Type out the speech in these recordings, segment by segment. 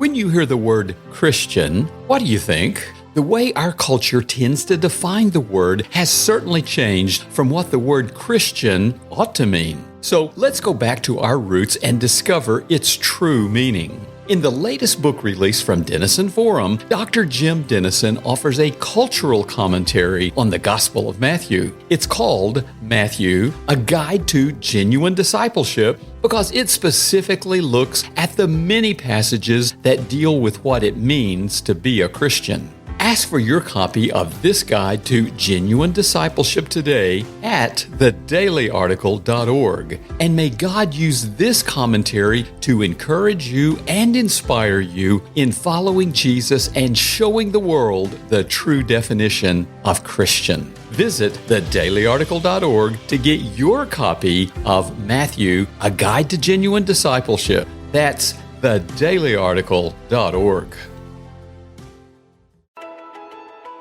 When you hear the word Christian, what do you think? The way our culture tends to define the word has certainly changed from what the word Christian ought to mean. So let's go back to our roots and discover its true meaning. In the latest book release from Denison Forum, Dr. Jim Denison offers a cultural commentary on the Gospel of Matthew. It's called Matthew, A Guide to Genuine Discipleship, because it specifically looks at the many passages that deal with what it means to be a Christian. Ask for your copy of this guide to genuine discipleship today at thedailyarticle.org. And may God use this commentary to encourage you and inspire you in following Jesus and showing the world the true definition of Christian. Visit thedailyarticle.org to get your copy of Matthew, A Guide to Genuine Discipleship. That's thedailyarticle.org.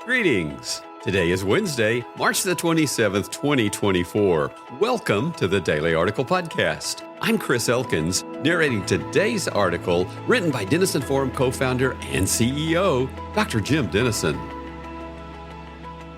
Greetings. Today is Wednesday, March the 27th, 2024. Welcome to the Daily Article Podcast. I'm Chris Elkins, narrating today's article written by Denison Forum co-founder and CEO, Dr. Jim Denison.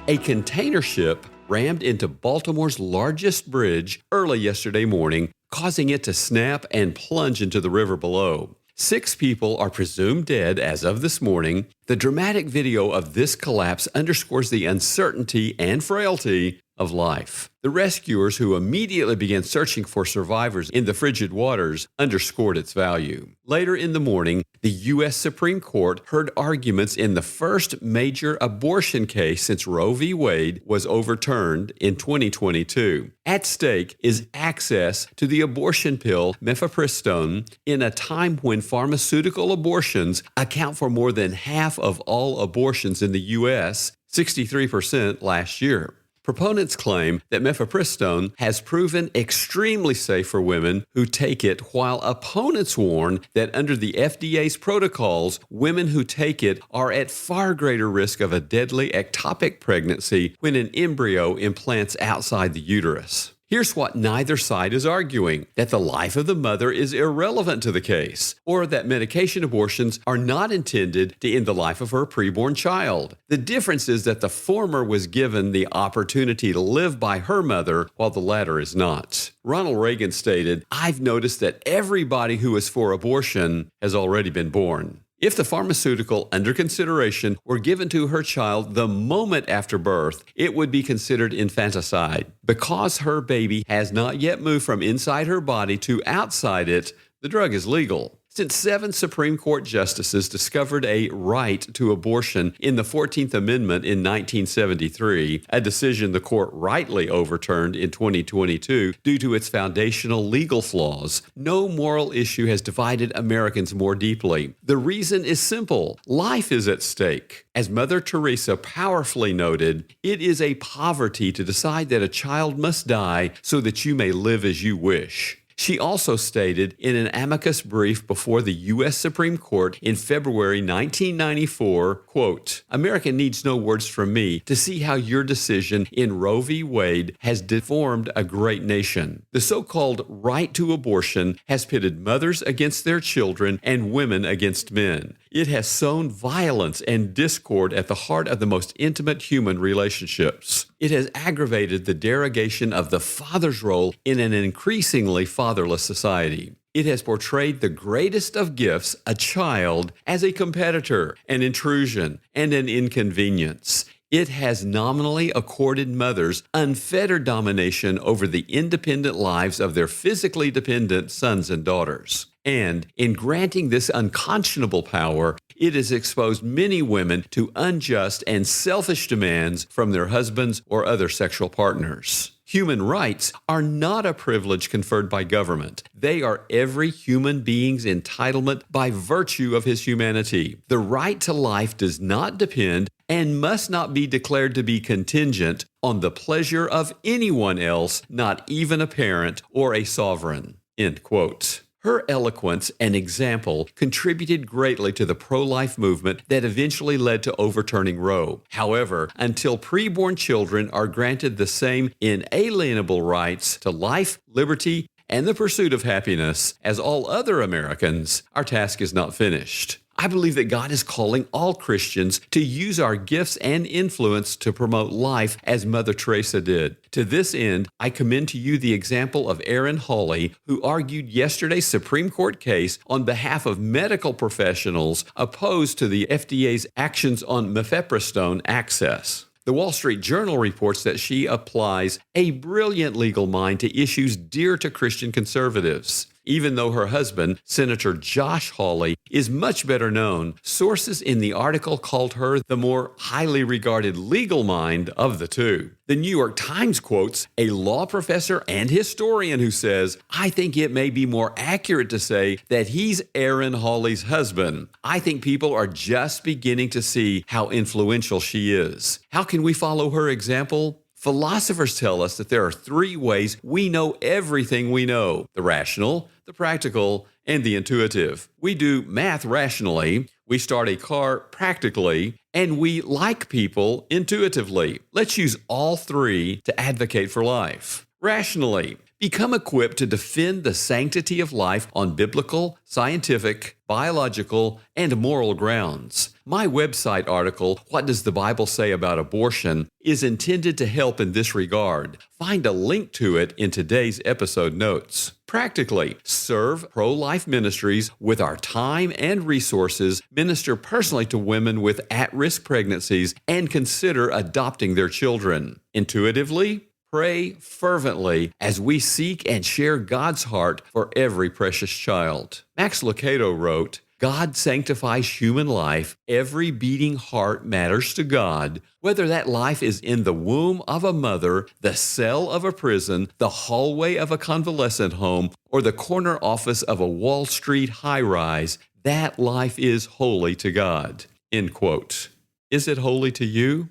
A container ship rammed into Baltimore's largest bridge early yesterday morning, causing it to snap and plunge into the river below. 6 people are presumed dead as of this morning. The dramatic video of this collapse underscores the uncertainty and frailty of life. The rescuers, who immediately began searching for survivors in the frigid waters, underscored its value. Later in the morning, the U.S. Supreme Court heard arguments in the first major abortion case since Roe v. Wade was overturned in 2022. At stake is access to the abortion pill mifepristone in a time when pharmaceutical abortions account for more than half of all abortions in the U.S., 63% last year. Proponents claim that mifepristone has proven extremely safe for women who take it, while opponents warn that under the FDA's protocols, women who take it are at far greater risk of a deadly ectopic pregnancy when an embryo implants outside the uterus. Here's what neither side is arguing: that the life of the mother is irrelevant to the case, or that medication abortions are not intended to end the life of her preborn child. The difference is that the former was given the opportunity to live by her mother, while the latter is not. Ronald Reagan stated, "I've noticed that everybody who is for abortion has already been born." If the pharmaceutical under consideration were given to her child the moment after birth, it would be considered infanticide. Because her baby has not yet moved from inside her body to outside it, the drug is legal. Since 7 Supreme Court justices discovered a right to abortion in the 14th Amendment in 1973, a decision the court rightly overturned in 2022 due to its foundational legal flaws, no moral issue has divided Americans more deeply. The reason is simple: life is at stake. As Mother Teresa powerfully noted, it is a poverty to decide that a child must die so that you may live as you wish. She also stated in an amicus brief before the U.S. Supreme Court in February 1994, quote, "America needs no words from me to see how your decision in Roe v. Wade has deformed a great nation. The so-called right to abortion has pitted mothers against their children and women against men. It has sown violence and discord at the heart of the most intimate human relationships. It has aggravated the derogation of the father's role in an increasingly fatherless society. It has portrayed the greatest of gifts, a child, as a competitor, an intrusion, and an inconvenience. It has nominally accorded mothers unfettered domination over the independent lives of their physically dependent sons and daughters. And in granting this unconscionable power, it has exposed many women to unjust and selfish demands from their husbands or other sexual partners. Human rights are not a privilege conferred by government. They are every human being's entitlement by virtue of his humanity. The right to life does not depend and must not be declared to be contingent on the pleasure of anyone else, not even a parent or a sovereign." End quote. Her eloquence and example contributed greatly to the pro-life movement that eventually led to overturning Roe. However, until preborn children are granted the same inalienable rights to life, liberty, and the pursuit of happiness as all other Americans, our task is not finished. I believe that God is calling all Christians to use our gifts and influence to promote life as Mother Teresa did. To this end, I commend to you the example of Erin Hawley, who argued yesterday's Supreme Court case on behalf of medical professionals opposed to the FDA's actions on mifepristone access. The Wall Street Journal reports that she applies a brilliant legal mind to issues dear to Christian conservatives. Even though her husband, Senator Josh Hawley, is much better known, sources in the article called her the more highly regarded legal mind of the two. The New York Times quotes a law professor and historian who says, "I think it may be more accurate to say that he's Erin Hawley's husband. I think people are just beginning to see how influential she is." How can we follow her example? Philosophers tell us that there are three ways we know everything we know: the rational, the practical, and the intuitive. We do math rationally, we start a car practically, and we like people intuitively. Let's use all three to advocate for life. Rationally, become equipped to defend the sanctity of life on biblical, scientific, biological, and moral grounds. My website article, What Does the Bible Say About Abortion?, is intended to help in this regard. Find a link to it in today's episode notes. Practically, serve pro-life ministries with our time and resources, minister personally to women with at-risk pregnancies, and consider adopting their children. Intuitively, pray fervently as we seek and share God's heart for every precious child. Max Lucado wrote, "God sanctifies human life. Every beating heart matters to God, whether that life is in the womb of a mother, the cell of a prison, the hallway of a convalescent home, or the corner office of a Wall Street high-rise. That life is holy to God." End quote. Is it holy to you?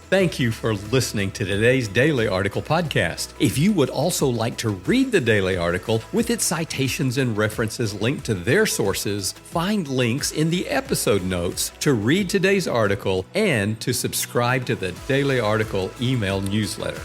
Thank you for listening to today's Daily Article podcast. If you would also like to read the Daily Article with its citations and references linked to their sources, find links in the episode notes to read today's article and to subscribe to the Daily Article email newsletter.